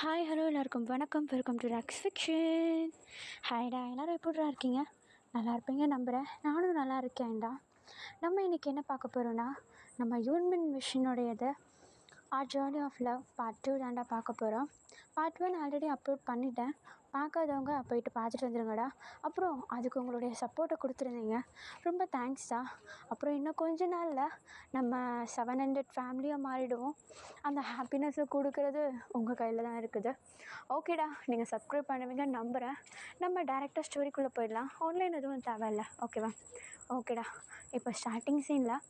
Hi hello எல்லாருக்கும் வணக்கம். Welcome to Rocks Fiction. ஹாய்டா, எல்லோரும் எப்படிடா இருக்கீங்க? நல்லா இருப்பீங்க நம்புகிறேன். நானும் நல்லா இருக்கேன்டா. நம்ம இன்றைக்கி என்ன பார்க்க போகிறோன்னா, நம்ம யூன்மின் விஷனுடையது our journey of love part 2 தாண்டா பார்க்க போகிறோம். பார்ட் 1 ஆல்ரெடி அப்லோட் பண்ணிட்டேன். பார்க்காதவங்க போயிட்டு பார்த்துட்டு வந்துடுங்கடா. அப்புறம் அதுக்கு உங்களுடைய சப்போர்ட்டை கொடுத்துருந்தீங்க, ரொம்ப தேங்க்ஸ்டா. அப்புறம் இன்னும் கொஞ்ச நாளில் நம்ம 700 ஃபேமிலியாக மாறிடுவோம். அந்த ஹாப்பினஸை கொடுக்குறது உங்கள் கையில் தான் இருக்குது. ஓகேடா, நீங்கள் சப்ஸ்கிரைப் பண்ணுவீங்கன்னு நம்புகிறேன். நம்ம டேரெக்டாக ஸ்டோரிக்குள்ளே போயிடலாம். ஆன்லைன் எதுவும் தேவையில்லை, ஓகேவா? ஓகேடா, இப்போ ஸ்டார்டிங் சீனில்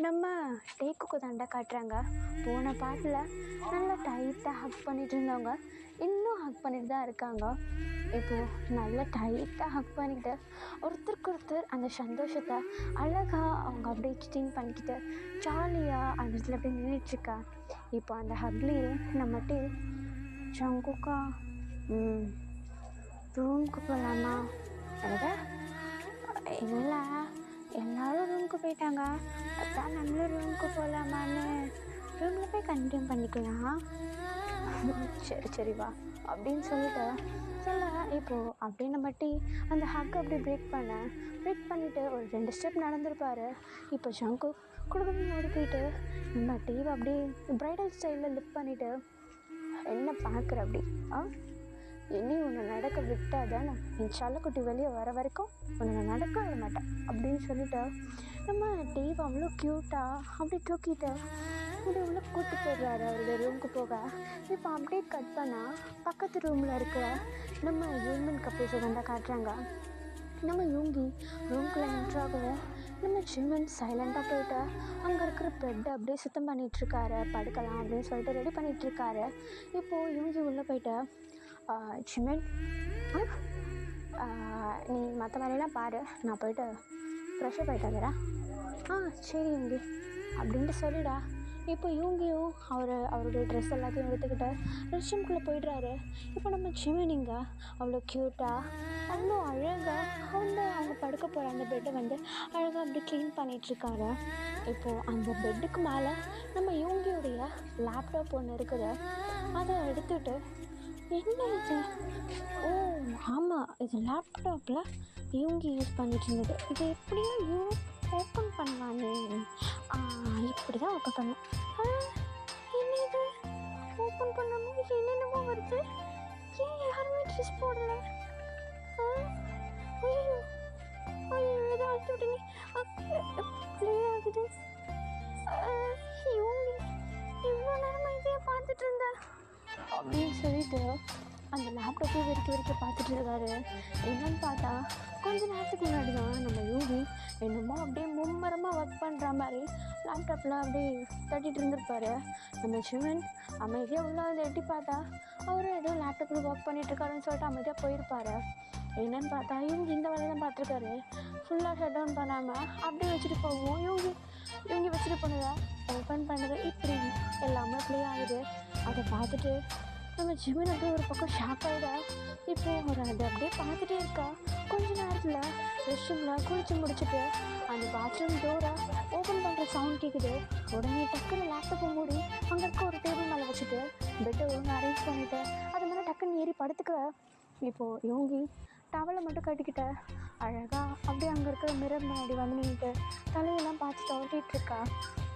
நம்ம டேக்குக்கு தாண்டா காட்டுறாங்க. போன பாட்டில் நல்லா டைட்டாக ஹக் பண்ணிகிட்டு இருந்தவங்க இன்னும் ஹக் பண்ணிட்டு தான் இருக்காங்க. இப்போது நல்லா டைட்டாக ஹக் பண்ணிக்கிட்டு ஒருத்தருக்கு ஒருத்தர் அந்த சந்தோஷத்தை அழகாக அவங்க அப்படியே சிட்டிங் பண்ணிக்கிட்டு ஜாலியாக அந்த இடத்துல அப்படியே நின்றுட்டுருக்கா. இப்போ அந்த ஹக்லேயே நம்ம டீ ஜங்குக்கா ரூமுக்கு போகலாமா? இல்லை, எல்லோரும் ரூமுக்கு போயிட்டாங்க, அதான் நம்மளும் ரூமுக்கு போகலாமான்னு ரூமில் போய் கண்டினியூ பண்ணிக்கலாம். சரி வா அப்படின்னு சொல்லிட்டு இப்போது அப்படின்னு மட்டி அந்த ஹக் அப்படி பிரேக் பண்ணிவிட்டு ஒரு 2 ஸ்டெப் நடந்திருப்பார். இப்போ ஜங்கு குடும்பம் ஓடி போயிட்டு நம்ம டீவை அப்படியே ப்ரைடல் ஸ்டைலில் லிப் பண்ணிவிட்டு என்ன பார்க்குற அப்படி இனி உன்னை நடக்க விட்டாதானே என் சல்லக்குட்டி வெளியே வர வரைக்கும் உன்னை நடக்க விட மாட்டேன் அப்படின்னு சொல்லிட்டு நம்ம டீவ் அவ்வளோ க்யூட்டாக அப்படி தூக்கிட்டு அப்படி உள்ள கூட்டி போயிடுறாரு அவருடைய ரூமுக்கு போக. இப்போ அப்படியே கட் பண்ணால் பக்கத்து ரூமில் இருக்கிற நம்ம யூன்மின் கப்பிள்ஸை வந்து காட்டுறாங்க. நம்ம யூங்கி ரூம்குள்ளே என்ட்ராகவும் நம்ம ஜிம்மன் சைலண்ட்டாக போயிட்டு அங்கே இருக்கிற பெட்டை அப்படியே சுத்தம் பண்ணிகிட்ருக்காரு. படுக்கலாம் அப்படின்னு சொல்லிட்டு ரெடி பண்ணிகிட்ருக்காரு. இப்போது யூங்கி உள்ளே போயிட்டு ஜிம்மன் நீ மற்ற வேலையெல்லாம் பாரு, நான் போயிட்டு ஃப்ரெஷ்ஷப் ஆகிட்டு வந்துடுறேன். சரி யூங்கி அப்படின்ட்டு சொல்லிடா. இப்போ யூங்கியும் அவருடைய ட்ரெஸ் எல்லாத்தையும் எடுத்துக்கிட்டு ரெஸ்ட் ரூம்குள்ளே போயிடுறாரு. இப்போ நம்ம ஜிம்மன் இங்கே அவ்வளோ க்யூட்டாக அவ்வளோ அழகாக அவங்க படுக்க போகிற அந்த பெட்டை வந்து அழகாக அப்படி க்ளீன் பண்ணிகிட்ருக்காரு. இப்போது அந்த பெட்டுக்கு மேலே நம்ம யூங்கியோடைய லேப்டாப் ஒன்று இருக்குது. அதை எடுத்துகிட்டு என்ன இது? ஆமாம், இது லேப்டாப்பில் யூங்கி யூஸ் பண்ணிட்டு இருந்தது. இது எப்படியும் ஓப்பன் பண்ணலான்னு இப்படி தான் ஓப்பன் பண்ணும். என்ன இது ஓப்பன் பண்ணாமல் இது என்னென்னமோ வருது? ஏன் யாருமே ட்ரெஸ் போடலை? ஐயோ ஏதோ அழுத்து விட்டீங்க, ப்ளே ஆகுது. யூங்கி இவ்வளோ நேரமாக இதையே பார்த்துட்டு இருந்தா அப்படின்னு சொல்லிட்டு அந்த லேப்டாப்பை வெறிக்க பார்த்துட்டு இருக்காரு. என்னன்னு பார்த்தா கொஞ்ச நேரத்துக்கு முன்னாடி தான் நம்ம யூகி என்னமோ அப்படியே மும்மரமாக ஒர்க் பண்ணுற மாதிரி லேப்டாப்பில் அப்படியே தட்டிகிட்டு இருந்திருப்பாரு. நம்ம ஜிம்மன் அமைதியாக உள்ள வந்து எட்டி பார்த்தா அவர் ஏதோ லேப்டாப்பில் ஒர்க் பண்ணிகிட்ருக்காருன்னு சொல்லிட்டு அமைதியாக போயிருப்பார். என்னன்னு பார்த்தா யூங்கி இந்த வேலை தான் பார்த்துருக்காரு. ஃபுல்லாக ஷட் டவுன் பண்ணாமல் அப்படியே வச்சுட்டு போவோம். யூங்கி வச்சுட்டு போனதை ஓப்பன் பண்ணது இப்படி எல்லாமே ப்ளே ஆகுது. அதை பார்த்துட்டு நம்ம ஜிம்மன் அப்படியே ஒரு பக்கம் ஷாக் ஆகிடா. இப்போது அதை அப்படியே பார்த்துட்டே இருக்கா. கொஞ்ச நேரத்தில் ரெஸ்ட் ரூமில் குளிச்சு முடிச்சுட்டு அந்த பாத்ரூம் டோரை ஓப்பன் பண்ணுற சவுண்ட் கேட்குது. உடனே டக்குன்னு லேப்டாப்பை மூடி அங்கே இருக்க ஒரு டேபிள் மேலே வச்சுட்டு பெட்டை ஒழுங்காக அரேஞ்ச் பண்ணிவிட்டு அது மேலே டக்குன்னு ஏறி படுத்துக்க. இப்போது யூங்கி டவலை மட்டும் கட்டிக்கிட்ட அழகாக அப்படியே அங்கே இருக்கிற மிரர் முன்னாடி வந்து நின்றுட்டு தலையெல்லாம் பார்த்துட்டு ஓட்டிகிட்ருக்கா.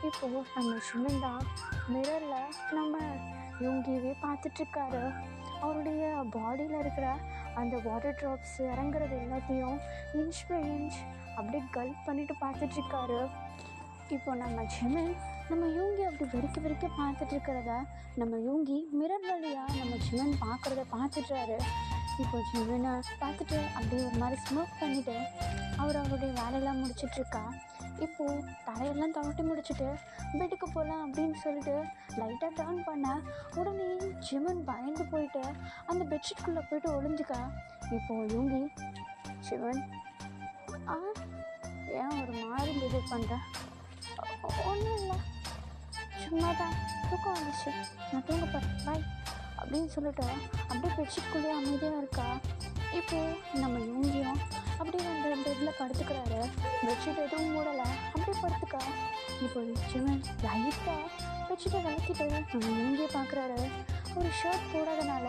இப்போது நம்ம ஜிம்மன் தான் மிரரில் நம்ம யூங்கியவே பார்த்துட்ருக்காரு. அவருடைய பாடியில் இருக்கிற அந்த வாட்டர் ட்ராப்ஸ் இறங்குறது எல்லாத்தையும் இன்ச் பை இன்ச் அப்படியே கல்ப் பண்ணிவிட்டு பார்த்துட்ருக்காரு. இப்போ நம்ம ஜிம்மன் நம்ம யூங்கி அப்படி வெறிக்க பார்த்துட்ருக்கிறத நம்ம யூங்கி மிரர் வழியாக நம்ம ஜிம்மன் பார்க்குறத பார்த்துட்றாரு. இப்போ ஜிம்மனை பார்த்துட்டு அப்படியே ஒரு மாதிரி ஸ்மோக் பண்ணிவிட்டு அவருடைய வேலையெல்லாம் முடிச்சிட்ருக்கா. இப்போது தலையெல்லாம் தவட்டி முடிச்சுட்டு பெட்டுக்கு போகலாம் அப்படின்னு சொல்லிட்டு லைட்டாக டர்ன் பண்ண உடனே ஜிம்மன் பயந்து போயிட்டு அந்த பெட்ஷீட்குள்ளே போயிட்டு ஒளிஞ்சுக்கா. இப்போது யூங்கி ஜிம்மன் ஏன் ஒரு மாதிரி பிஹேவ் பண்ணுறேன்? ஒன்றும் இல்லை, சும்மா தான் தூக்கம் வந்துச்சு, நான் தூங்க போகிறேன், பாய் அப்படின்னு சொல்லிட்டு அப்படியே பெட்ஷீட்குள்ளேயே அமைதியாக இருக்கா. இப்போது நம்ம யூங்கியும் அப்படியே அந்த பெட்டில் படுத்துக்கிறாரு. பெட்ஷீட் எதுவும் மூடலை, அப்படியே படுத்துக்கா. இப்போ ஜிம்மன் லைட்டாக பெட்ஷீட்டை விளக்கிட்டு நம்ம யூங்கியை பார்க்குறாரு. ஒரு ஷர்ட் போடாதனால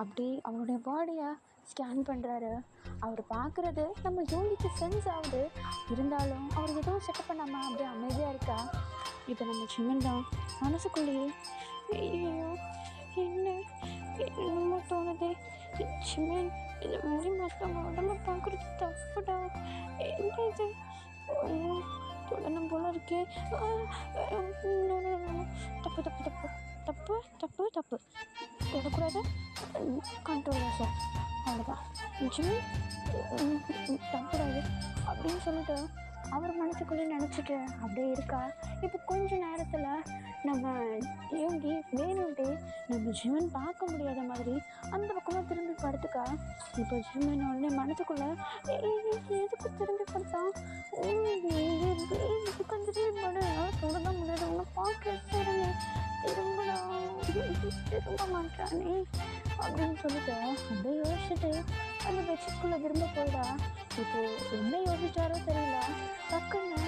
அப்படி அவனுடைய பாடியை ஸ்கேன் பண்ணுறாரு. அவர் பார்க்குறது நம்ம யோகிக்கு சென்ஸ் ஆகுது. இருந்தாலும் அவர் எதுவும் செட்டப் பண்ணாமல் அப்படியே அமைதியாக இருக்கா. இப்போ நம்ம சிம்மன் தான் மனசுக்குள்ளேயே ஐயோ என்ன என்னமோ தோணுது. சிம்மன் இது மாதிரி மற்றவங்க உடம்ப பார்க்குறது தப்புடா. என்ன இது தொடணும் போல இருக்கே. தப்பு தப்பு தப்பு தப்பு தப்பு தப்பு தொடக்கூடாது. கண்ட்ரோலாக சார் அவ்வளோதான். தப்புடாது அப்படின்னு சொல்லிட்டு அவர் மனசுக்குள்ளே நினச்சிட்டு அப்படியே இருக்கா. இப்போ கொஞ்ச நேரத்தில் நம்ம யோகி வேணும்ட்டு நம்ம ஜிம்மன் பார்க்க முடியாத மாதிரி அந்த பக்கமாக திரும்பி படுத்துக்கா. இப்போ ஜிம்மன் உடனே மனசுக்குள்ளே எதுக்கு திரும்பி படுத்தான், இதுக்கு திரும்பி படு, தொடங்க முடியாது, உன்னை பார்க்க திரும்படா திரும்ப மாட்டானே அப்படின்னு சொல்லிட்டு அப்படியே யோசிச்சுட்டு அந்த பெட்ஷீட்குள்ளே திரும்ப போயிடா. இப்போ என்ன யோசிச்சாரோ தெரியல. டக்குன்னு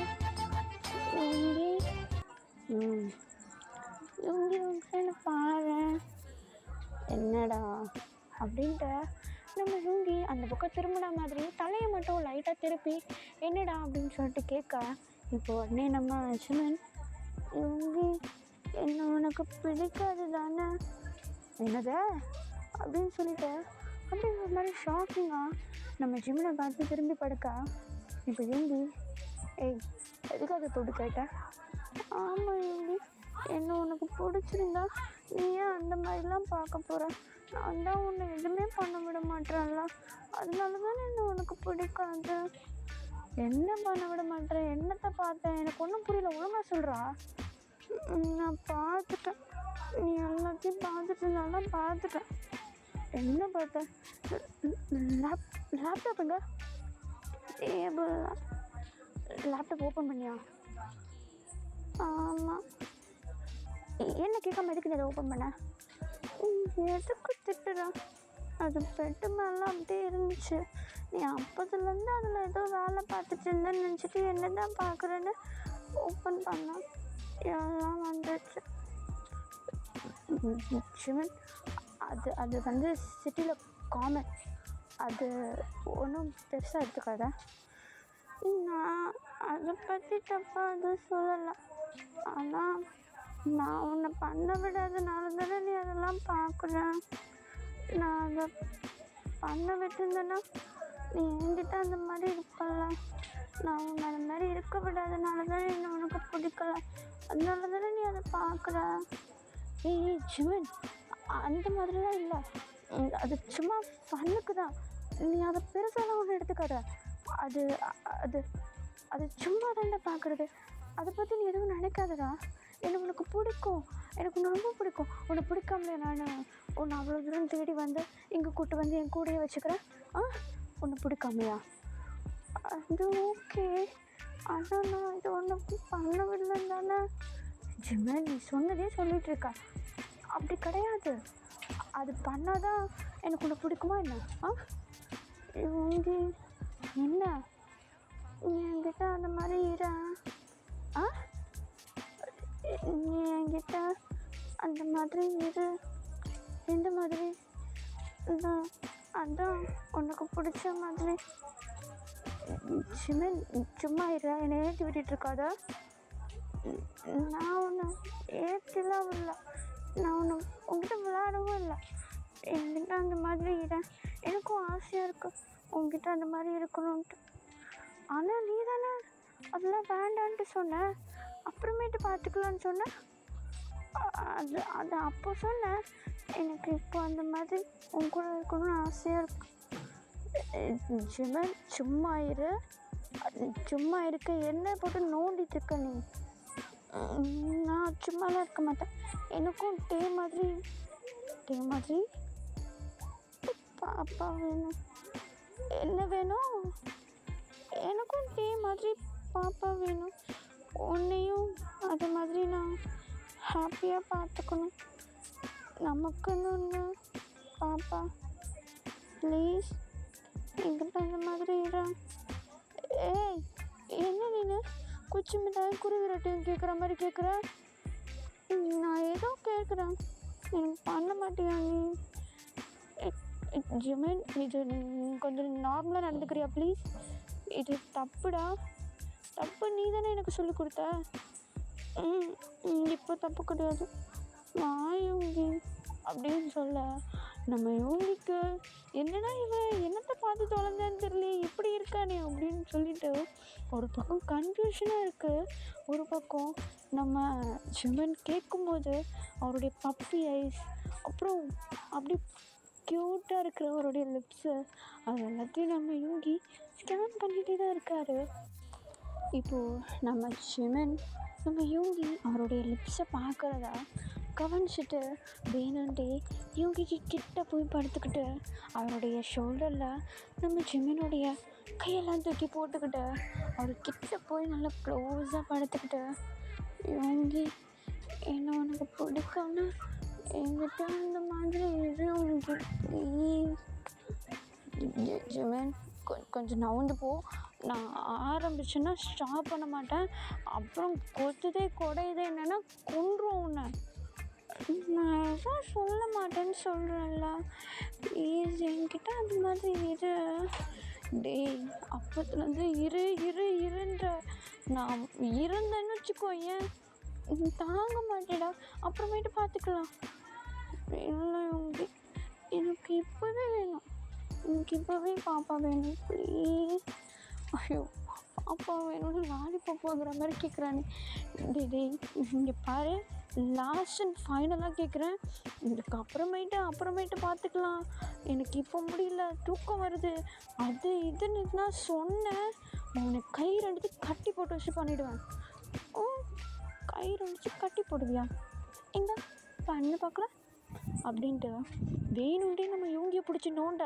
இவங்க பாரு என்னடா அப்படின்ட்டு நம்ம லுங்கி அந்த பக்கம் திரும்பின மாதிரி தலையை மட்டும் லைட்டாக திருப்பி என்னடா அப்படின்னு சொல்லிட்டு கேட்க. இப்போ உடனே நம்ம சிமன் லுங்கி என்ன உனக்கு பிடிக்காது தானே என்னது அப்படின்னு சொல்லிட்டு அப்படி ஒரு மாதிரி ஷாக்கிங்காக நம்ம ஜிம்மனை பார்த்து திரும்பி படுக்கா. இப்போ லுங்கி எதுக்காக தொட்டு கேட்டேன். ஆமாம் லுங்கி என்ன உனக்கு பிடிச்சிருந்தா நீ ஏன் அந்த மாதிரிலாம் பார்க்க போகிற, நான் தான் உன்னை எதுவுமே பண்ண விட மாட்டேன்ல, அதனால தான் என்ன உனக்கு பிடிக்காது. என்ன பண்ண விட மாட்டேன், என்னத்தை பார்த்தேன், எனக்கு ஒன்றும் புரியல, ஒழுங்கா சொல்கிறா. நான் பார்த்துட்டேன், நீ எல்லாத்தையும் பார்த்துட்டு பார்த்துட்டேன். என்ன பார்த்தேன், லேப்டாப்புங்க டேபிள் லேப்டாப் ஓப்பன் பண்ணியா. ஆமாம் என்ன கேட்காம எதுக்கு அதை ஓப்பன் பண்ண. எதுக்கு திட்டுறா, அது பெட்டு மேலாம் அப்படியே இருந்துச்சு, நீ அப்போதுலேருந்து அதில் ஏதோ வேலை பார்த்துட்டு இருந்தேன்னு நினச்சிட்டு என்ன தான் பார்க்குறேன்னு ஓப்பன் பண்ணேன், எல்லாம் வந்துடுச்சு. சிவன் அது வந்து சிட்டியில் காமன், அது ஒன்றும் பெருசாக எடுத்துக்காத. நான் அதை பற்றி தப்பாக அது சொல்லலை, ஆனால் நான் உன்னை பண்ண விடாதனால தானே நீ அதெல்லாம் பார்க்குறேன். நான் அதை பண்ண விட்டுருந்தேன்னா நீ என்கிட்ட அந்த மாதிரி இருப்பல்ல, நான் உன்னை அந்த மாதிரி இருக்க விடாதனால தானே என்ன உனக்கு பிடிக்கல, அதனால தானே நீ அதை பார்க்குற. ஏய் ஜிமன் அந்த மாதிரிலாம் இல்லை, அது சும்மா ஃபன்னுக்கு தான், நீ அதை பெருசாலாம் ஒன்று எடுத்துக்காத. அது அது அது சும்மா தானே பார்க்குறது, அதை பற்றி நீ எதுவும் நினைக்காதடா. எனக்கு உனக்கு பிடிக்கும், எனக்கு உன்னை ரொம்ப பிடிக்கும், உன்னை பிடிக்காமலே நான் உன்னை அவ்வளோ தூரம் தேடி வந்து இங்கே கூப்பிட்டு வந்து என் கூடயே வச்சுக்கிறேன். உன்னை பிடிக்காமையா, அது ஓகே, ஆனால் நான் இது ஒன்று பண்ண விடலன்னு தானே. ஜிம்மன் நீ சொன்னதே சொல்லிகிட்டு இருக்கா, அப்படி கிடையாது, அது பண்ணாதான் எனக்கு உன்னை பிடிக்குமா என்ன. இவங்க என்ன நீ என்கிட்ட அந்த மாதிரி நீ என்கிட்ட அந்த மாதிரி எந்த மாதிரி அதான் உனக்கு பிடிச்ச மாதிரி. சிமன் சும்மா என்னை ஏற்றி விட்டுட்டு இருக்காத. நான் ஒன்று ஏற்றிலாம் இல்லை, நான் ஒன்று உங்ககிட்ட விளையாடவும் இல்லை, என்கிட்ட அந்த மாதிரி எனக்கும் ஆசையாக இருக்கு உங்ககிட்ட அந்த மாதிரி இருக்கணும்ன்ட்டு. ஆனால் நீ தானே அதெல்லாம் வேண்டான்ட்டு சொன்ன, அப்புறமேட்டு பார்த்துக்கலான்னு சொன்னேன். அது அப்போ சொன்னேன், எனக்கு இப்போ அந்த மாதிரி உங்க கூட இருக்கணும்னு ஆசையாக இருக்கு. ஜிமன் சும்மா இருக்க என்ன போட்டு நோண்டிட்டு இருக்க நீ. நான் சும்மாலாம் இருக்க மாட்டேன், எனக்கும் டே மாதிரி பாப்பா வேணும். என்ன வேணும், எனக்கும் டே மாதிரி பாப்பா வேணும். உன்னையும் அது மாதிரி நான் ஹாப்பியாக பார்த்துக்கணும். நமக்குன்னு ஒன்று பாப்பா ப்ளீஸ் எங்கிட்ட அந்த மாதிரி ஏய் என்ன நீನು குச்சி மிட்டாய் குருவி ரொட்டியும் கேட்குற மாதிரி கேட்குற. நான் ஏதோ கேட்குறேன், எனக்கு பண்ண மாட்டியா நீ? ஜிமின், இது கொஞ்சம் நார்மலாக நடந்துக்கிறியா ப்ளீஸ்? இது தப்புடா. தப்பு நீ தானே எனக்கு சொல்லி கொடுத்த. இப்போ தப்பு கிடையாது. நான் யோகி அப்படின்னு சொல்ல, நம்ம யோகிக்கு என்னடா இவன் என்னத்தை பார்த்து தொலைஞ்சான்னு தெரியல, எப்படி இருக்கானே அப்படின்னு சொல்லிட்டு ஒரு பக்கம் கன்ஃபியூஷனாக இருக்குது. ஒரு பக்கம் நம்ம ஜிமன் கேட்கும்போது அவருடைய பப்பி ஐஸ், அப்புறம் அப்படி க்யூட்டாக இருக்கிற அவருடைய லிப்ஸு, அது எல்லாத்தையும் நம்ம யோகி ஸ்கேன் பண்ணிகிட்டே தான் இருக்கார். இப்போது நம்ம ஜிமன் நம்ம யோகி அவருடைய லிப்ஸை பார்க்குறதா கவனிச்சுட்டு வேணுன்ட்டே யோகிக்கு கிட்ட போய் படுத்துக்கிட்டு அவருடைய ஷோல்டரில் நம்ம ஜிமினுடைய கையெல்லாம் தூக்கி போட்டுக்கிட்டு அவர் கிட்ட போய் நல்லா க்ளோஸாக படுத்துக்கிட்டு, யோகி என்ன உனக்கு பிடிக்கும்னா என்கிட்ட அந்த மாதிரி இரு யோகி ப்ளீஸ். ஜிமின் கொஞ்சம் நவுந்து போ. நான் ஆரம்பிச்சேன்னா ஸ்டாப் பண்ண மாட்டேன். அப்புறம் கொத்துதே குடையுதே என்னென்னா கொன்றும் உன்னை. நான் எதுவும் சொல்ல மாட்டேன்னு சொல்கிறேன்ல, ப்ளீஸ் என்கிட்ட அந்த மாதிரி இரு. டேய், அப்பத்துலேருந்து இருன்ற நான் இருந்தேன்னு வச்சுக்கோ, ஏன் தாங்க மாட்டேடா, அப்புறமேட்டு பார்த்துக்கலாம். இல்லை யோகி, எனக்கு இப்போவே வேணும். எனக்கு இப்போவே பாப்பா வேணும் ப்ளீஸ். ஐயோ, பாப்பா வேணும்னு லாலிபாப் போகிற மாதிரி கேட்குறானே. டேய் இங்கே பாரு, லாஸ்ட் அண்ட் ஃபைனலாக கேட்குறேன். இதுக்கு அப்புறமேட்டு பார்த்துக்கலாம். எனக்கு இப்போ முடியல, தூக்கம் வருது, அது இதுன்னு நான் சொன்னேன். உன்னை கை ரெண்டுத்து கட்டி போட்டு வச்சு பண்ணிவிடுவேன். கை ரெண்டுச்சு கட்டி போடுவியா? எங்க பண்ணு பார்க்கலாம் அப்படின்ட்டு வேணுன்ட்டே நம்ம யோகியை பிடிச்சி நோண்ட.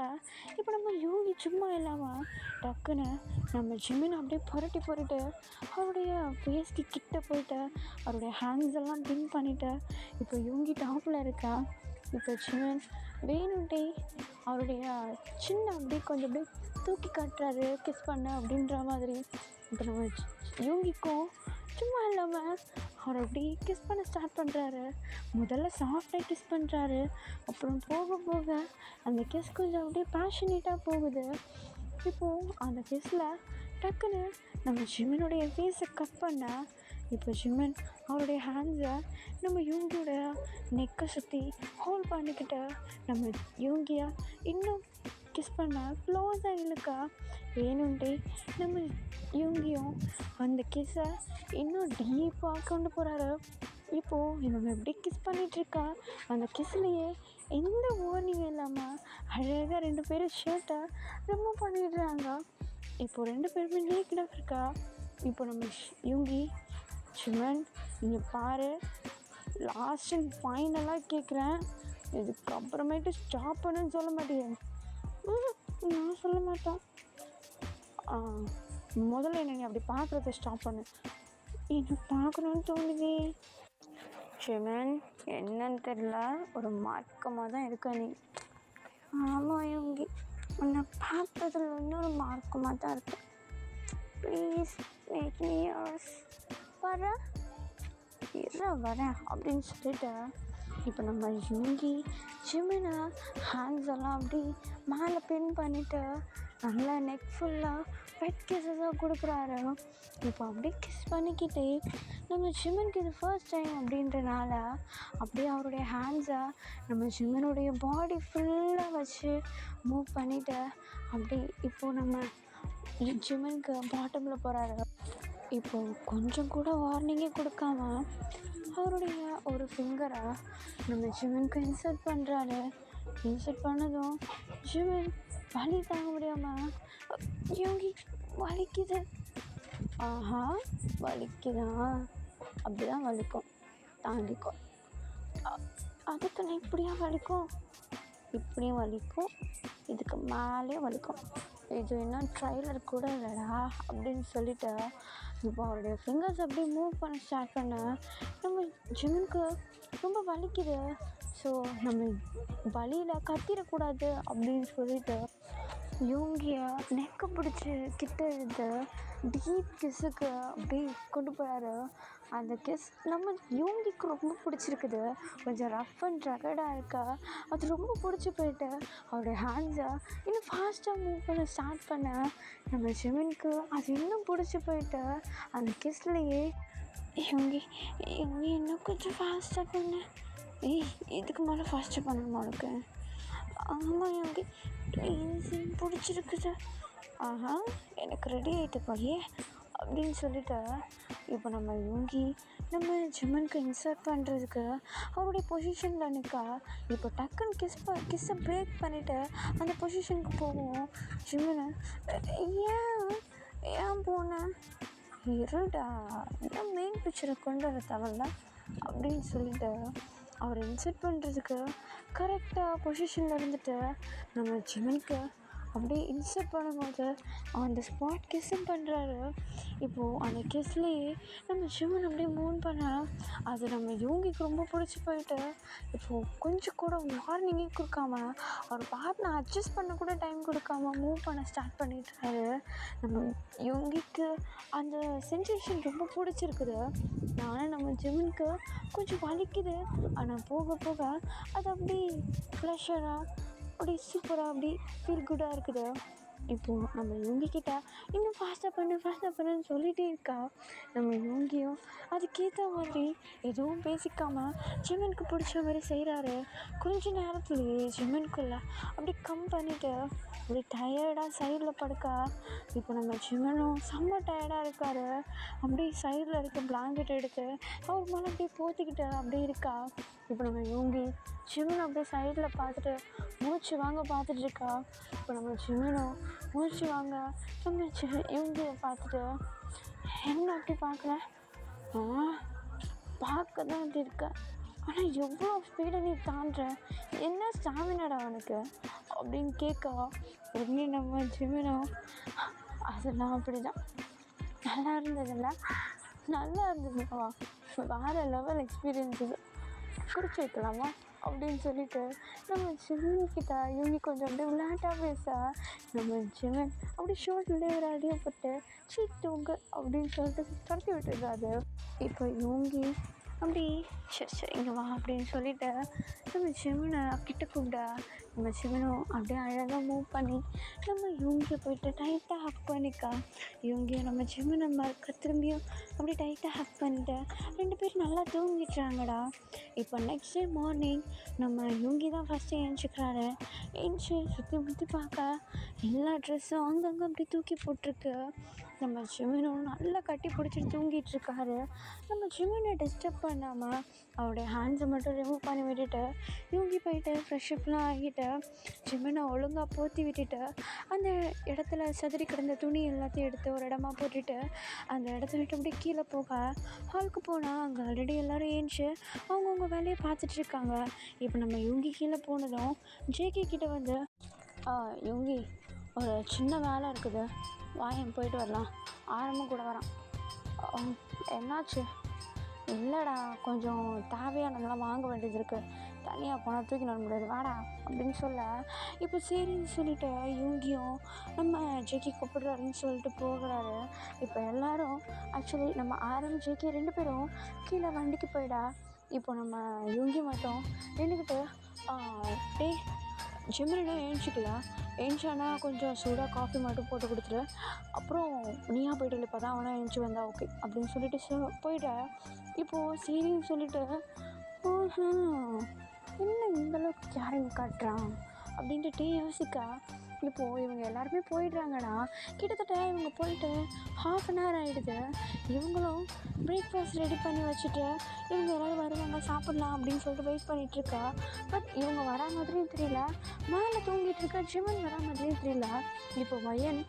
இப்போ நம்ம யோகி சும்மா இல்லாமல் டக்குன்னு நம்ம ஜிமின் அப்படியே புரட்டிட்டு அவருடைய ஃபேஸ்க்கு கிட்ட போயிட்டு அவருடைய ஹேண்ட்ஸ் எல்லாம் பின் பண்ணிவிட்டு இப்போ யோகி டாப்பில் இருக்கா. இப்போ ஜிமின் வேணுன்ட்டே அவருடைய சின்ன அப்படியே கொஞ்சம் அப்படியே தூக்கி காட்டுறாரு, கிஸ் பண்ண அப்படின்ற மாதிரி. இப்போ நம்ம யோகிக்கும் சும்மா இல்லாமல் அவர் அப்படி கிஸ் பண்ண ஸ்டார்ட் பண்ணுறாரு. முதல்ல சாஃப்டாக கிஸ் பண்ணுறாரு, அப்புறம் போக அந்த கிஸ் கொஞ்சம் அப்படியே பேஷனேட்டாக போகுது. இப்போது அந்த கிஸ்ஸில் டக்குன்னு நம்ம ஜிமினுடைய ஃபேஸை கட் பண்ண, இப்போ ஜிமின் அவருடைய ஹேண்ட்ஸை நம்ம யோகியோட நெக்கை சுற்றி ஹோல்ட் பண்ணிக்கிட்ட நம்ம யோகியை இன்னும் கிஸ் பண்ண க்ளோஸாக இழுக்கா. வேணுன்ட்டே நம்ம யோகியும் அந்த கிஸ்ஸை இன்னும் டீப்பாக கொண்டு போகிறாரு. இப்போது இவங்க எப்படி கிஸ் பண்ணிகிட்ருக்கா, அந்த கிஸ்லேயே எந்த வார்னிங்கும் இல்லாமல் அழகாக 2 பேரும் ஷர்ட்டை ரிமூவ் பண்ணிடுறாங்க. இப்போது 2 பேருமே நேக்கடாக இருக்கா. இப்போ நம்ம யோகி, ஜிமன் இங்கே பாரு, லாஸ்ட் அண்ட் ஃபைனலாக கேட்குறேன், இதுக்கப்புறமேட்டு ஸ்டாப் பண்ணுன்னு சொல்ல மாட்டேன். நான் சொல்ல மாட்டேன். முதல்ல என்ன நீ அப்படி பார்க்குறத ஸ்டாப் பண்ணு. எனக்கு பார்க்கணுன்னு தோணுதே. ஜிமன் என்னன்னு தெரியல, ஒரு மார்க்கமாக தான் இருக்க நீ. ஆமாம் யோகி, உன்னை பார்த்ததில் இன்னொரு மார்க்கமாக தான் இருக்கு. Please make me yours. வரேன் அப்படின்னு சொல்லிட்டு இப்போ நம்ம யோகி ஜிமினை ஹேண்ட்ஸ் எல்லாம் அப்படி மேலே பின் பண்ணிவிட்டு நல்லா நெக் ஃபுல்லாக பெட் கிஸ்ஸஸாக கொடுக்குறாரு. இப்போ அப்படியே கிஸ் பண்ணிக்கிட்டே நம்ம ஜிமனுக்கு இது ஃபர்ஸ்ட் டைம் அப்படின்றனால அப்படியே அவருடைய ஹேண்ட்ஸை நம்ம ஜிமனுடைய பாடி ஃபுல்லாக வச்சு மூவ் பண்ணிவிட்டு அப்படி இப்போது நம்ம ஜிமனுக்கு பாட்டமில் போகிறாரு. இப்போது கொஞ்சம் கூட வார்னிங்கே கொடுக்காம அவருடைய ஒரு ஃபிங்கரை நம்ம ஜிமனுக்கு இன்சர்ட் பண்ணுறாரு. இன்சர்ட் பண்ணதும் ஜிமன் வலி தாங்க முடியாமல், யோகி வலிக்குது. ஆஹா, வலிக்குதா? அப்படி தான் வலிக்கும், தாண்டிக்கும். அதுக்கு நான் இப்படியா வலிக்கும்? இப்படியும் வலிக்கும், இதுக்கு மேலேயும் வலிக்கும். இது இன்னும் ட்ரைலர் கூட இல்லைடா அப்படின்னு சொல்லிட்டு இப்போ அவருடைய ஃபிங்கர்ஸ் அப்படியே மூவ் பண்ண ஸ்டார்ட் பண்ண நம்ம ஜிமனுக்கு ரொம்ப வலிக்குது. ஸோ நம்ம வலியில் கத்திடக்கூடாது அப்படின்னு சொல்லிட்டு யோங்கிய நெக்க பிடிச்சி கிட்ட இழுத்து டீப் கிஸ்ஸுக்கு அப்படியே கொண்டு போகிறாரு. அந்த கிஸ் நம்ம யோங்கிக்கு ரொம்ப பிடிச்சிருக்குது. கொஞ்சம் ரஃப் அண்ட் ரகடாக இருக்கா. அது ரொம்ப பிடிச்சி போயிட்டு அவருடைய ஹேண்ட்ஸை இன்னும் ஃபாஸ்ட்டாக மூவ் பண்ண ஸ்டார்ட் பண்ண நம்ம ஜிமினுக்கு அது இன்னும் பிடிச்சி போயிட்டு அந்த கிஸ்லேயே யோங்கி யோங்கி இன்னும் கொஞ்சம் ஃபாஸ்ட்டாக பண்ண. இதுக்கு மேலே ஃபாஸ்ட்டாக பண்ணணுமா உனக்கு? ஆமாம் யோங்கி ப்ளீஸ் பிடிச்சிருக்குது. ஆஹா எனக்கு ரெடி ஆகிட்டு போலியே அப்படின்னு சொல்லிட்டு இப்போ நம்ம யோங்கி நம்ம ஜிமனுக்கு இன்சர்ட் பண்ணுறதுக்கு அவருடைய பொசிஷனில் நிற்கா. இப்போ டக்குன்னு கிஸ்ஸை பிரேக் பண்ணிவிட்டு அந்த பொசிஷனுக்கு போவோம். ஜிமனு ஏன் போனேன் இருடா இன்னும் மெயின் பிக்சரை கொண்டு வர தேவையில்ல அப்படின்னு சொல்லிட்டு அவர் இன்சர்ட் பண்ணுறதுக்கு கரெக்டாக பொசிஷனில் இருந்துட்டு நம்ம ஜிமனுக்கு அப்படியே இன்சர்ட் பண்ணும்போது அந்த ஸ்பாட் கிஸ்ஸும் பண்ணுறாரு. இப்போது அந்த கிஸ்லேயே நம்ம ஜிமன் அப்படியே மூவ் பண்ண அது நம்ம யோங்கிக்கு ரொம்ப பிடிச்சி போயிட்டு இப்போது கொஞ்சம் கூட வார்னிங்கே கொடுக்காம அவர் பார்ட்னை அட்ஜஸ்ட் பண்ண கூட டைம் கொடுக்காம மூவ் பண்ண ஸ்டார்ட் பண்ணிட்டுருக்காரு. நம்ம யோங்கிக்கு அந்த சென்சேஷன் ரொம்ப பிடிச்சிருக்குது. ஆனால் நம்ம ஜிமனுக்கு கொஞ்சம் வலிக்குது. ஆனால் போக போக அது அப்படி ப்ளஷராக அப்படி சூப்பராக அப்படி ஃபீல் குட்டாக இருக்குது. இப்போது நம்ம யோங்கிக்கிட்ட இன்னும் ஃபாஸ்ட்டாக பண்ணுன்னு சொல்லிகிட்டே இருக்கா. நம்ம யோங்கியும் அதுக்கேற்ற மாதிரி எதுவும் பேசிக்காமல் ஜிமனுக்கு பிடிச்ச மாதிரி செய்கிறாரு. கொஞ்ச நேரத்துலேயே ஜிமனுக்குள்ளே அப்படி கம் பண்ணிவிட்டு அப்படி டயர்டாக சைடில் படுக்கா. இப்போ நம்ம ஜிமனும் செம்ம டயர்டாக இருக்கார். அப்படியே சைடில் இருக்க பிளாங்கெட் எடுத்து அவர் மேலே அப்படியே போத்திக்கிட்டு அப்படியே இருக்கா. இப்போ நம்ம யோங்கி ஜிமன் அப்படியே சைடில் பார்த்துட்டு மூச்சு வாங்க பார்த்துட்டு இருக்கா. இப்போ நம்ம ஜிமனும் மூச்சு வாங்க நம்ம யோங்கியை பார்த்துட்டு என்ன அப்படி பார்க்குற? பார்க்க தான் அப்படி இருக்க, ஆனால் எவ்வளோ ஸ்பீடை நீ தாண்டுற, என்ன ஸ்டாமினாடா அவனுக்கு அப்படின்னு கேட்கா. உடனே நம்ம ஜிமனும் அதெல்லாம் அப்படி தான் நல்லா இருந்ததுவா வேறு லெவல் எக்ஸ்பீரியன்ஸ் இது குறிச்சு வைக்கலாமா அப்படின்னு சொல்லிட்டு நம்ம ஜிமன்கிட்ட யோங்கி கொஞ்சம் அப்படியே விளையாட்டாக பேச நம்ம ஜிமன் அப்படி ஷோர்ட்லேயே ஒரு அடியை போட்டு தூங்கு அப்படின்னு சொல்லிட்டு துரத்தி விட்டுருக்காரு. இப்போ யோங்கி அப்படி சரி இங்கே வா அப்படின்னு சொல்லிட்டு நம்ம ஜிமனை கிட்ட கூப்பிட்டா நம்ம ஜிமனும் அப்படியே அழகாக மூவ் பண்ணி நம்ம யோங்கியை போயிட்டு டைட்டாக ஹக் பண்ணிக்கா. யோங்கியை நம்ம ஜிமனை மறக்க திரும்பியும் அப்படி டைட்டாக ஹக் பண்ணிட்டு 2 பேரும் நல்லா தூங்கிட்டுறாங்கடா. இப்போ நெக்ஸ்ட் டே மார்னிங் நம்ம யோங்கி தான் ஃபஸ்ட்டு ஏஞ்சிக்கிறாரு. ஏஞ்சி சுற்றி பார்க்க எல்லா ட்ரெஸ்ஸும் அங்கங்கே அப்படி தூக்கி போட்டிருக்கு. நம்ம ஜிமனும் நல்லா கட்டி பிடிச்சிட்டு தூங்கிட்டு இருக்காரு. நம்ம ஜிமனை டிஸ்டர்ப் பண்ணாமல் அவருடைய ஹேண்ட்ஸை மட்டும் ரிமூவ் பண்ணி விட்டுட்டு யோங்கி போயிட்டு ஃப்ரெஷ்அப்லாம் ஆகிட்டு ஜிமனை ஒழுங்காக போற்றி விட்டுட்டு அந்த இடத்துல சதுரி கிடந்த துணி எல்லாத்தையும் எடுத்து ஒரு இடமா போட்டுட்டு அந்த இடத்த விட்டு அப்படியே கீழே போக ஹாலுக்கு போனால் அங்கே ஆல்ரெடி எல்லோரும் ஏஞ்சி அவங்கவுங்க வேலையை பார்த்துட்ருக்காங்க. இப்போ நம்ம யோங்கி கீழே போனதும் ஜேகே கிட்டே வந்து யோங்கி ஒரு சின்ன வேலை இருக்குது, வாயன் போயிட்டு வரலாம், ஆரம்பம் கூட வரான். என்னாச்சு? இல்லைடா கொஞ்சம் தேவையானதெல்லாம் வாங்க வேண்டியது இருக்குது, தனியாக போனால் தூக்கி நட முடியாது, வாடா அப்படின்னு சொல்ல இப்போ சரின்னு சொல்லிவிட்டு யோங்கியும் நம்ம ஜேகே கூப்பிடுறாருன்னு சொல்லிட்டு போகிறாரு. இப்போ எல்லோரும் ஆக்சுவலி நம்ம ஜேகே 2 பேரும் கீழே வண்டிக்கு போயிடா. இப்போ நம்ம யோங்கி மட்டும் நின்றுக்கிட்டு ஜிமனிடம் ஏஞ்சிக்கலாம், ஏஞ்சானா கொஞ்சம் சூடாக காஃபி மட்டும் போட்டு கொடுத்துரு, அப்புறம் நீயா போய்ட்டு இப்போ தான் அவனா ஏஞ்சி வந்தா ஓகே அப்படின்னு சொல்லிட்டு போயிட்ட. இப்போது சரின்னு சொல்லிட்டு என்ன இந்தளவுக்கு கேரிங் காட்டுறான் அப்படின்ட்டு யோசிக்கா. இப்போது இவங்க எல்லாருமே போயிடுறாங்கடா. கிட்டத்தட்ட இவங்க போயிட்டு 1/2 an hour ஆகிடுது. இவங்களும் பிரேக்ஃபாஸ்ட் ரெடி பண்ணி வச்சுட்டு இவங்க எல்லோரும் வருவாங்க சாப்பிட்லாம் அப்படின்னு சொல்லிட்டு வெயிட் பண்ணிகிட்ருக்கா. பட் இவங்க வரா மாதிரியும் தெரியல, மேலே தூங்கிட்டு இருக்க ஜிமன் வரா மாதிரியும் தெரியல. இப்போ வயன்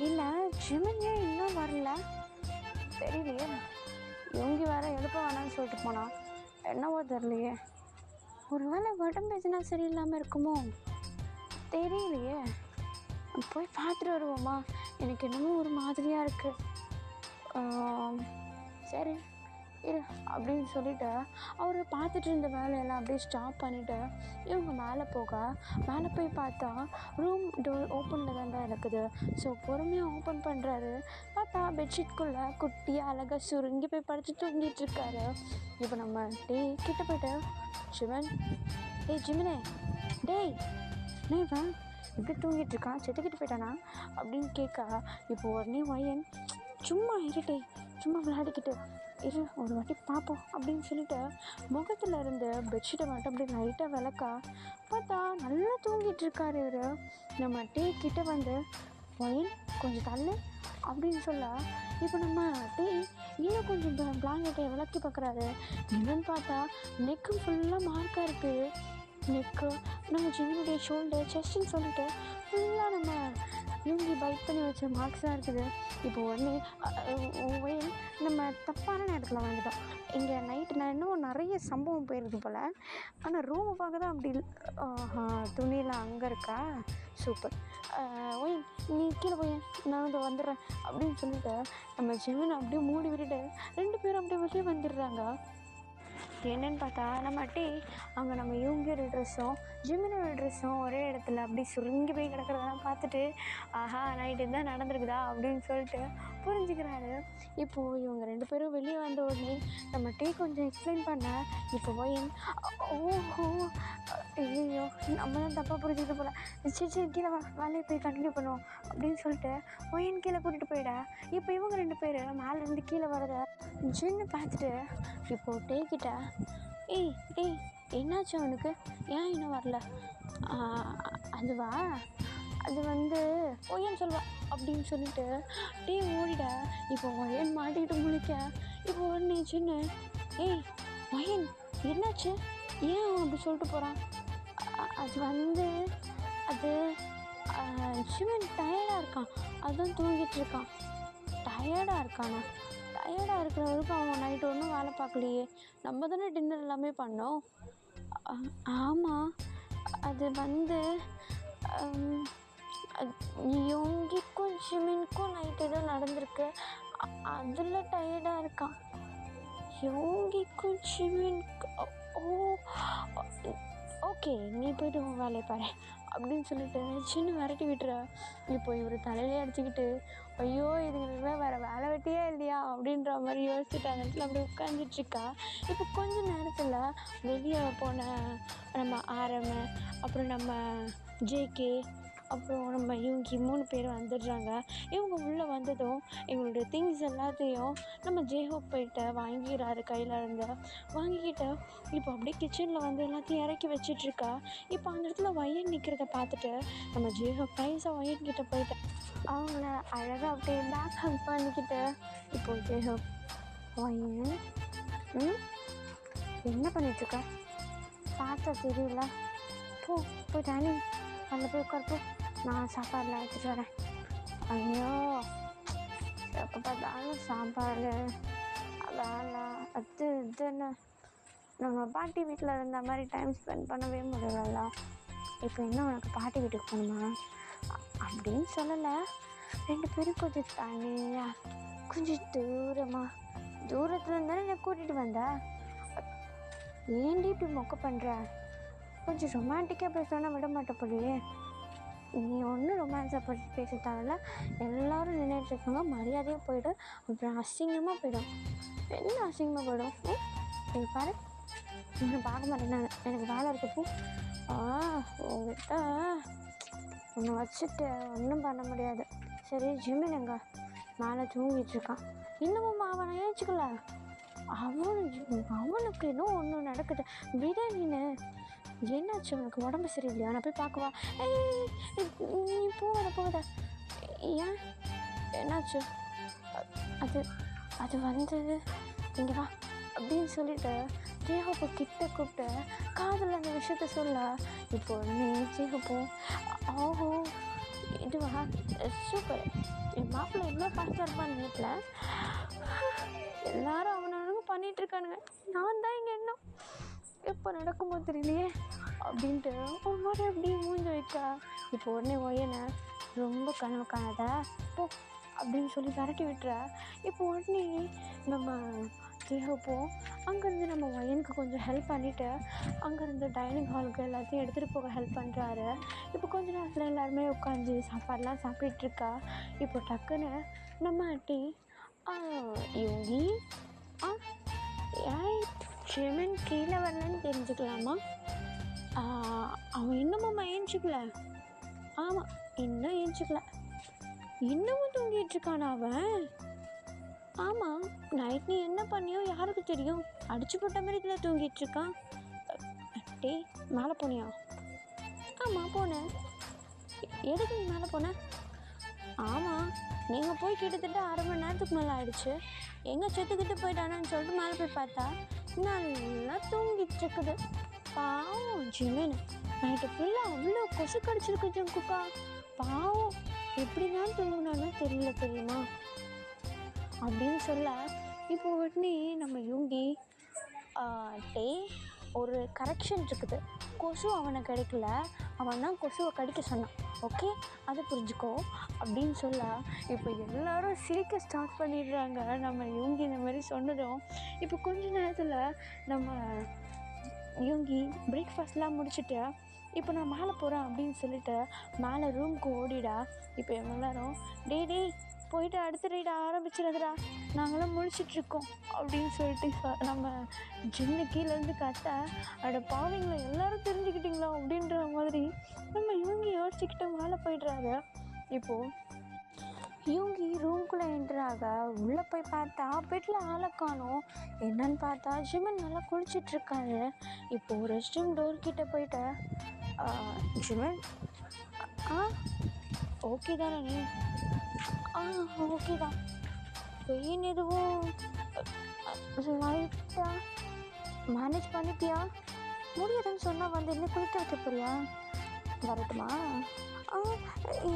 இல்லை ஜிமன் ஏன் இன்னும் வரல தெரியலையே, யோங்கி வேறு எழுப்ப வேணான்னு சொல்லிட்டு போனா என்னவோ தெரியலையே, ஒரு வேளை உடம்பு எதுனா சரியில்லாமல் இருக்குமோ தெரியலையே, போய் பார்த்துட்டு வருவோமா, எனக்கு என்னமோ ஒரு மாதிரியாக இருக்குது. சரி இரு அப்படின்னு சொல்லிட்டு அவர் பார்த்துட்டு இருந்த வேலையெல்லாம் அப்படியே ஸ்டாப் பண்ணிவிட்டு இவங்க மேலே போய் பார்த்தா ரூம் டோர் ஓப்பனில் தான்டா இருக்குது. ஸோ பொறுமையாக ஓப்பன் பண்ணுறாரு. பார்த்தா பெட்ஷீட்குள்ளே குட்டியாக அழகாக சுருங்கி போய் படுத்து தூங்கிட்டுருக்காரு. இப்போ நம்ம கிட்ட போய்ட்டு சிவன், ஜிமினே, டேய் இவன் இப்படி தூங்கிட்டுருக்கான், செத்துக்கிட்டு போயிட்டானா அப்படின்னு கேட்க, இப்போ உடனே வயன் சும்மா இருட்டே, சும்மா விளையாடிக்கிட்டு இரு ஒரு வாட்டி பார்ப்போம் அப்படின்னு சொல்லிட்டு முகத்தில் இருந்து பெட்ஷீட்டை மட்டும் அப்படி லைட்டாக விளக்கா பார்த்தா நல்லா தூங்கிட்டு இருக்காரு இவர். நம்ம கிட்ட வந்து வயன் கொஞ்சம் தள்ளு அப்படின்னு சொல்ல, இப்போ நம்ம இன்னும் கொஞ்சம் பிளாங்கெட்டை விளக்கி பார்க்குறாரு. என்னன்னு பார்த்தா நெக்கு ஃபுல்லாக மார்க்காக இருக்குது. நெக்கு நம்ம ஜிமினுடைய ஷோல்டர் செஸ்ட்டுன்னு சொல்லிட்டு ஃபுல்லாக நம்ம லுங்கி பைட் பண்ணி வச்ச மார்க்ஸாக இருக்குது. இப்போ உடனே நம்ம தப்பான நேரத்தில் வந்துட்டோம். இங்கே நைட்டு நான் இன்னும் நிறைய சம்பவம் போயிருக்கு போல். ஆனால் ரூமை பார்க்க தான் அப்படி துணியெல்லாம் அங்கே இருக்கா, சூப்பர். ஒய் நீ கீழே போய் நான் வந்து வந்துடுறேன் அப்படின்னு சொல்லிட்டு நம்ம ஜிமினை அப்படியே மூடி விட்டுட்டு 2 பேரும் அப்படியே வெளியே வந்துடுறாங்க. என்னென்னு பார்த்தா நம்ம அங்கே நம்ம இவங்கியோட ட்ரெஸ்ஸும் ஜிமினோட ட்ரெஸ்ஸும் ஒரே இடத்துல அப்படி சுருங்கி போய் கிடக்கிறதெல்லாம் பார்த்துட்டு ஆஹா நைட்டு தான் நடந்திருக்குதா அப்படின்னு சொல்லிட்டு புரிஞ்சுக்கிறாரு. இப்போது இவங்க 2 பேரும் வெளியே வந்த உடனே நம்ம கொஞ்சம் எக்ஸ்பிளைன் பண்ண, இப்போ வயன் ஓஹோ ஐயோ நம்ம தான் தப்பாக புரிஞ்சுக்கிட்டு போல, சரி கீழே வேலையை போய் கண்டினியூ பண்ணுவோம் அப்படின்னு சொல்லிட்டு வயன் கீழே கூட்டிகிட்டு போயிட. இப்போ இவங்க 2 பேர் மேலேருந்து கீழே வரத ஜின்னு பார்த்துட்டு இப்போது கிட்ட ஏய் என்னாச்சு அவனுக்கு, ஏன் இன்னும் வரல, அதுவா அது வந்து ஒய்யன் சொல்வா அப்படின்னு சொல்லிட்டு ஓடிட. இப்போ ஒயன் மாட்டிக்கிட்டு முழிக்க, இப்போ உடனே சின்ன ஒயன் என்னாச்சு, ஏன் அவன் அப்படி சொல்லிட்டு போகிறான், அது வந்து அது சிவன் டயர்டாக இருக்கான், அதுவும் தூங்கிட்டு இருக்கான். டயர்டாக இருக்கானா, டயர்டாக இருக்கிறவருக்கு அவன் நைட்டு ஒன்றும் வேலை பார்க்கலையே, நம்ம தானே டின்னர் எல்லாமே பண்ணோம். ஆமாம் அது வந்து யோங்கிக்கும் ஜிமினுக்கும் நைட் ஏதோ நடந்திருக்கு, அதில் டயர்டாக இருக்கான். யோங்கிக்கும் ஜிமினுக்கு ஓகே நீ போய்ட்டு உன் வேலையை பாரு அப்படின்னு சொல்லிட்டு சின்ன விரட்டி விட்டுற. இப்போ இவர் தலையிலே அடிச்சுக்கிட்டு ஐயோ இதுங்களுக்கு வேறு வேலை வெட்டியே இல்லையா அப்படின்ற மாதிரி யோசிச்சுட்டு அந்த இடத்துல அப்படியே உட்காந்துட்ருக்கா. இப்போ கொஞ்ச நேரத்தில் வெளியே போன நம்ம ஆரம், அப்புறம் நம்ம ஜேகே, அப்புறம் நம்ம இவங்க 3 பேர் வந்துடுறாங்க. இவங்க உள்ளே வந்ததும் எங்களுடைய திங்ஸ் எல்லாத்தையும் நம்ம ஜேஹோப் போய்ட்டு வாங்கிக்கிறாரு, கையில் இருந்து வாங்கிக்கிட்டு இப்போ அப்படியே கிச்சனில் வந்து எல்லாத்தையும் இறக்கி வச்சிட்ருக்கா. இப்போ அந்த இடத்துல வயன் நிற்கிறத பார்த்துட்டு நம்ம ஜேஹோப் ப்ரைஸாக வயன் கிட்டே போயிட்டு அவங்கள அழகாக அப்படியே பேக் ஹக் பண்ணிக்கிட்டு இப்போ ஜேஹோப் வயன் என்ன பண்ணிகிட்ருக்க, பார்த்தா தெரியல, போய் டைனிங் அதில் போய் உட்கார்ப்போ, நான் சாப்பாடுலாம் எடுத்துகிட்டு வரேன். ஐயோ எப்போ பார்த்தாலும் சாப்பாடு வேலை அது இதுன்னு நம்ம பாட்டி வீட்டில் இருந்த மாதிரி டைம் ஸ்பெண்ட் பண்ணவே முடியல. இப்போ என்ன உனக்கு பாட்டி வீட்டுக்கு போகணுமா அப்படின்னு சொல்லலை. 2 பேரும் கொஞ்சம் தனியாக கொஞ்சம் தூரத்தில் இருந்தாலும் என்னை கூட்டிகிட்டு வந்தேன். ஏன்டி இப்படி மொக்க பண்ணுற, கொஞ்சம் ரொமான்டிக்காக பேசணும்னா விட மாட்டேன் போலியே. நீ ஒன்றும் ரொமான்ஸை பற்றி பேச தேவையில்ல, எல்லோரும் நின்றுட்டுருக்காங்க, மரியாதையாக போய்டும், அப்புறம் அசிங்கமாக போய்டும். என்ன அசிங்கமாக போய்டும், நீங்கள் பாரு இன்னும் பார்க்க மாட்டேன், நான் எனக்கு வேலை இருக்கப்போ உங்கள்கிட்ட ஒன்று வச்சுட்டு ஒன்றும் பண்ண முடியாது. சரி ஜிமின் எங்க மேலே தூங்கிட்டுருக்கான், இன்னமும் அவனை ஏச்சிக்கல, அவனுக்கு இன்னும் ஒன்று நடக்குது, விட நீனு என்னாச்சு உனக்கு உடம்பு சரியில்லையா, நான் போய் பார்க்கவா, நீ போகாத ஏன் என்னாச்சு, அது வந்து இங்கே வா அப்படின்னு சொல்லிட்டு ஜேஹோப்பை கிட்ட கூப்பிட்டு காதில் அந்த விஷயத்த சொல்ல. இப்போ நீ ஜேஹோப்போ ஓஹோ இதுவா சூப்பர், என் மாப்பிள்ளை எவ்வளோ ஃபாஸ்ட்டாக இருப்பான்னு வீட்டில் எல்லாரும் அவனவனுங்க பண்ணிகிட்ருக்கானுங்க, நான் தான் இங்கே இன்னும் எப்போ நடக்கும்போது தெரியலையே அப்படின்ட்டு ஒரு மாதிரி அப்படியே மூஞ்சி வைக்கா. இப்போ உடனே ஒயனை ரொம்ப கனவு காணாத போ அப்படின்னு சொல்லி விரட்டி விட்டுற. இப்போ உடனே நம்ம ஜேஹப்போ அங்கேருந்து நம்ம ஒயனுக்கு கொஞ்சம் ஹெல்ப் பண்ணிவிட்டு அங்கேருந்து டைனிங் ஹாலுக்கு எல்லாத்தையும் எடுத்துகிட்டு போக ஹெல்ப் பண்ணுறாரு. இப்போ கொஞ்ச நேரத்தில் எல்லாருமே உட்காந்து சாப்பாடெலாம் சாப்பிட்டுருக்கா. இப்போ டக்குன்னு நம்ம ஆண்டி யோகி ஏன் ஜெமின் கீழே வரலன்னு தெரிஞ்சுக்கலாமா? அவன் இன்னமும் ஏஞ்சிக்கல. ஆமாம், இன்னும் ஏஞ்சிக்கல. இன்னமும் தூங்கிட்டு இருக்கானா அவன்? ஆமாம், நைட் நீ என்ன பண்ணியோ யாருக்கு தெரியும்? அடிச்சு போட்ட மாதிரி இதில் தூங்கிட்டு இருக்கான். டேய், மேலே போனியா? ஆமாம் போனேன். எதுக்கு நீ மேலே போன? ஆமாம், நீங்கள் போய் கிட்டத்தட்ட 1/2 மணி நேரத்துக்கு மேலே ஆயிடுச்சு. எங்கே செத்துக்கிட்டு போயிட்டானான்னு சொல்லிட்டு மேலே போய் பார்த்தா நல்லா தூங்கிட்டு இருக்குது. பாவம் ஜிமின், நைட்டு ஃபுல்லாக அவ்வளோ கொசு கடிச்சிருக்கு ஜங்குக்கா. பாவம், எப்படி தான் தூங்கினானோ தெரியல தெரியுமா அப்படின்னு சொல்ல, இப்போ உடனே நம்ம யூங்கி டே ஒரு கரெக்ஷன் இருக்குது. கொசு அவனை கிடைக்கல, அவன் தான் கொசுவை கடிக்க சொன்னான். ஓகே, அதை புரிஞ்சுக்கோ அப்படின்னு சொல்ல, இப்போ எல்லோரும் சிரிக்க ஸ்டார்ட் பண்ணிடுறாங்க. நம்ம யூங்கி இந்த மாதிரி சொன்னதும் இப்போ கொஞ்ச நேரத்தில் நம்ம யூங்கி பிரேக்ஃபாஸ்ட்லாம் முடிச்சுட்டு இப்போ நான் மேலே போகிறேன் அப்படின்னு சொல்லிட்டு மேலே ரூமுக்கு ஓடிடா. இப்போ எல்லோரும் டே போயிட்டு அடுத்த ரைட ஆரம்பிச்சிருதுடா, நாங்களாம் முழிச்சிட்ருக்கோம் அப்படின்னு சொல்லிட்டு நம்ம ஜின்னு கீழேருந்து கத்த, அட பாவீங்களா எல்லோரும் தெரிஞ்சுக்கிட்டீங்களா அப்படின்ற மாதிரி நம்ம யூங்கி யோசிச்சுக்கிட்டு மேலே போய்ட்றாங்க. இப்போது யூங்கி ரூம்குள்ளே என்ட்ராக உள்ளே போய் பார்த்தா பெட்டில் ஆளை காணோம். என்னன்னு பார்த்தா ஜிமின் நல்லா குளிச்சிட்ருக்காரு. இப்போது ரெஸ்ட் ரூம் டோர்கிட்ட போயிட்டு ஜிமின் ஓகே தானே நீ? ஓகே தான். பெயின் எதுவும் லைட்டாக மேனேஜ் பண்ணிப்பியா? முடியாதுன்னு சொன்னால் வந்து என்ன குளிக்க வைக்க போறியா? வரட்டுமா?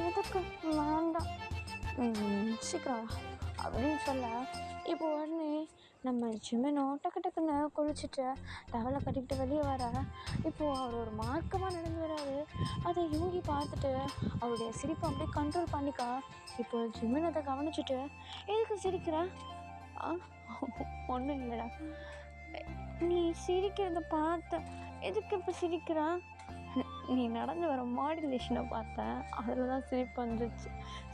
எதுக்கு வேண்டாம், சீக்கிரம் அப்படின்னு சொல்ல, இப்போ உடனே நம்ம ஜிமினோ டக்குன்னு குளிச்சுட்டு டவலை கட்டிக்கிட்டு வெளியே வர. இப்போது அவர் ஒரு மார்க்கமாக நடந்து வராரு. அதை யூங்கி பார்த்துட்டு அவருடைய சிரிப்பை அப்படியே கண்ட்ரோல் பண்ணிக்கா. இப்போ ஜிமின் அதை கவனிச்சுட்டு எதுக்கு சிரிக்கிற? ஒன்றும் இல்லைடா, நீ சிரிக்கிறத பார்த்த, எதுக்கு இப்போ சிரிக்கிறா? நீ நடந்து வர மாடுலேஷனை பார்த்தேன், அதில் தான் சிரிப்பு வந்துச்சு.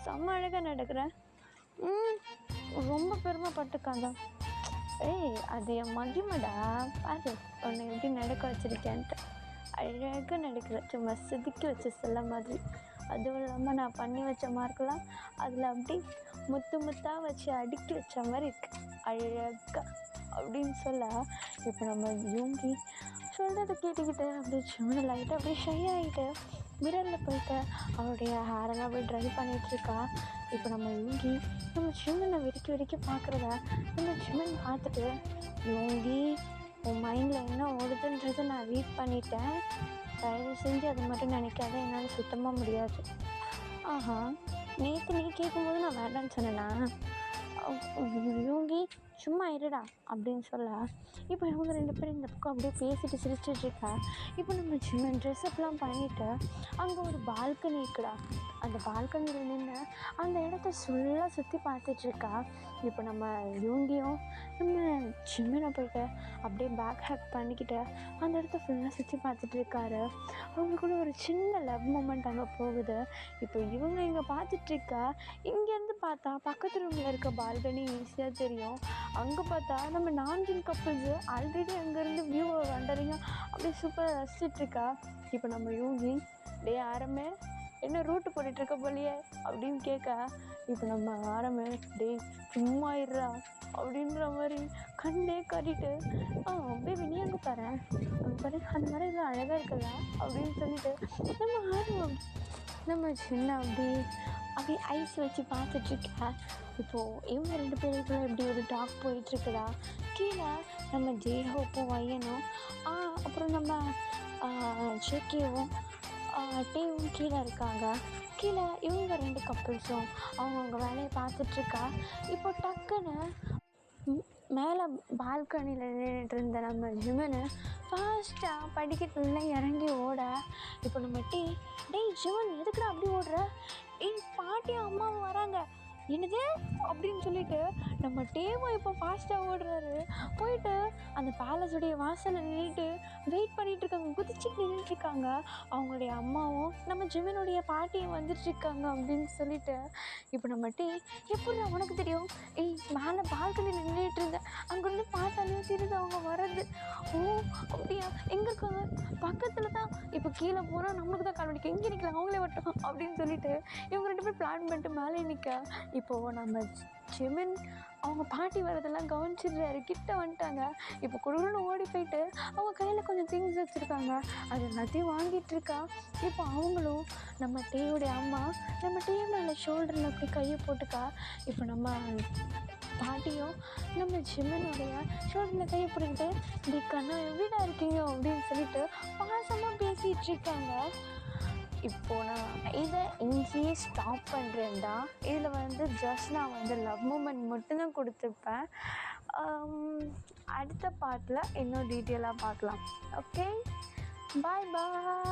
செம்ம அழகாக நடக்கிற. ரொம்ப பெருமைப்பட்டுக்காங்க. அது என் மகிமடா, பாரு உன்னை எப்படி நடக்க வச்சுருக்கேன்ட்டு. அழகாக நடக்கிற, சும்மா செதுக்கி வச்ச செல்ல மாதிரி. அதுவும் இல்லாமல் நான் பண்ணி வச்ச மார்க்கெலாம் அதில் அப்படி முத்தாக வச்சு அடுக்கி வச்ச மாதிரி இருக்கு, அழகாக அப்படின்னு சொல்ல. இப்போ நம்ம யூங்கி சொல்கிறத கேட்டுக்கிட்டு அப்படியே ஜிமினை லைட்டாக அப்படியே ஷை ஆகிட்டு மிரரில் போயிட்டு அவருடைய ஹேரெல்லாம் அப்படியே ட்ரை பண்ணிகிட்ருக்கா. இப்போ நம்ம யூங்கி நம்ம ஜிமினை வெறிக்கி பார்க்குறத நம்ம ஜிமின் பார்த்துட்டு, யூங்கி உன் மைண்டில் என்ன ஓடுதுன்றதை நான் ரீட் பண்ணிட்டேன், தயவு செஞ்சு அதை மட்டும் நினைக்காத, என்னால் சுத்தமாக முடியாது. நேற்று நீ கேட்கும்போது நான் வேண்டான்னு சொன்னேன்னா? யூங்கி சும்மா இருடா அப்படின்னு சொல்ல. இப்போ இவங்க 2 பேரும் இந்த பக்கம் அப்படியே பேசிட்டு சிரிச்சிட்ருக்கா. இப்போ நம்ம ஜிமின் ட்ரெஸ்அப்லாம் பண்ணிவிட்டு அங்கே ஒரு பால்கனி இருக்குடா. அந்த பால்கனியில் நின்று அந்த இடத்த ஃபுல்லாக சுற்றி பார்த்துட்ருக்கா. இப்போ நம்ம யூங்கியும் நம்ம ஜிமினை போய்ட்டு அப்படியே பேக் ஹேக் பண்ணிக்கிட்டு அந்த இடத்த ஃபுல்லாக சுற்றி பார்த்துட்ருக்காரு. அவங்களுக்குள்ள ஒரு சின்ன லவ் மூமெண்ட் அங்கே போகுது. இப்போ இவங்க இங்கே பார்த்துட்ருக்கா. இங்கேருந்து பார்த்தா பக்கத்து ரூமில் இருக்க பால்கனி ஈஸியாக தெரியும். அங்கே பார்த்தா நம்ம நான்ஜின் கப்புள்ஸு ஆல்ரெடி அங்கேருந்து வியூவை வண்டரிங்க அப்படியே சூப்பராக ரசிச்சிட்ருக்கா. இப்போ நம்ம யூங்கி ஆரம்பே என்ன ரூட்டு போட்டுட்ருக்க போலியே அப்படின்னு கேட்க, இப்போ நம்ம ஆரம்பே சும்மா இருறா அப்படின்ற மாதிரி கண்ணே காட்டிட்டு பேபி நீ அங்கே பாரு, அங்கே பாரு அந்த மாதிரி இதெல்லாம் அழகாக இருக்குல்ல அப்படின்னு சொல்லிட்டு நம்ம ஆரம்பம் நம்ம சின்ன அப்படியே ஐஸ் வச்சு பார்த்துட்ருக்கா. இப்போது இவங்க 2 பேருக்குள்ள எப்படி ஒரு டாக் போயிட்டுருக்குடா. கீழே நம்ம ஜேஹோப்பும் வையனும் அப்புறம் நம்ம ஜேகேவும் டேவும் கீழே இருக்காங்க. கீழே இவங்க 2 கப்புள்ஸும் அவங்கவுங்க வேலையை பார்த்துட்ருக்கா. இப்போ டக்குன்னு மேலே பால்கனியில் நின்றுட்டு இருந்த நம்ம ஜிமினு ஃபாஸ்ட்டாக படிக்கட்டுலாம் இறங்கி ஓட. இப்போ நம்ம ஜிமன் எதுக்குடா அப்படி ஓடுற? பாட்டியும் அம்மாவும் வராங்க, என்னது அப்படின்னு சொல்லிட்டு நம்ம டேவும் இப்போ ஃபாஸ்ட்டாக ஓடுறாரு. போயிட்டு அந்த பேலஸுடைய வாசலில் நின்றுட்டு வெயிட் பண்ணிகிட்ருக்காங்க, குதிச்சுட்டு நின்றுட்டுருக்காங்க. அவங்களுடைய அம்மாவும் நம்ம ஜிமினுடைய பாட்டியும் வந்துட்டுருக்காங்க அப்படின்னு சொல்லிட்டு. இப்போ நம்ம டே, எப்படி உனக்கு தெரியும்? மேலே பால்கனியில் நின்றுட்டு இருந்தேன், அங்கேருந்து பார்த்தாலே தெரியுது அவங்க வர்றது. ஓ அப்படியா, எங்கே இருக்காங்க? பக்கத்தில் தான். இப்போ கீழே போனால் நம்மளுக்கு தான் கால் பண்ணிக்க, எங்கே நிற்கலாம், அவங்களே வரட்டும் அப்படின்னு சொல்லிட்டு இவங்க 2 பேர் பிளான் பண்ணிட்டு மேலே நிற்க. இப்போது நம்ம ஜிமின் அவங்க பாட்டி வரதெல்லாம் கவனிச்சிடுறாரு. கிட்ட வந்துட்டாங்க. இப்போ குடுகுடுன்னு ஓடி போயிட்டு அவங்க கையில் கொஞ்சம் திங்ஸ் வச்சுருக்காங்க, அது எல்லாத்தையும் வாங்கிட்டுருக்கா. இப்போ அவங்களும் நம்ம டேயோடைய அம்மா நம்ம டே மேலே ஷோல்டரில் அப்படி கையை போட்டுக்கா. இப்போ நம்ம பாட்டியும் நம்ம ஜிமினுடைய ஷோல்டரில் கையை போட்டுக்கிட்டு இப்படி கண்ணா எப்படிடா இருக்கீங்க அப்படின்னு சொல்லிட்டு பாசமாக பேசிகிட்டு இருக்காங்க. இப்போ நான் இதை இங்கேயே ஸ்டாப் பண்ணுறேன்டா. இதில் ஜஸ்ட் நான் லவ் மூமெண்ட் மட்டும்தான் கொடுத்துருப்பேன். அடுத்த பார்ட்டில் இன்னும் டீட்டெயிலாக பார்க்கலாம். ஓகே, பாய் பாய்.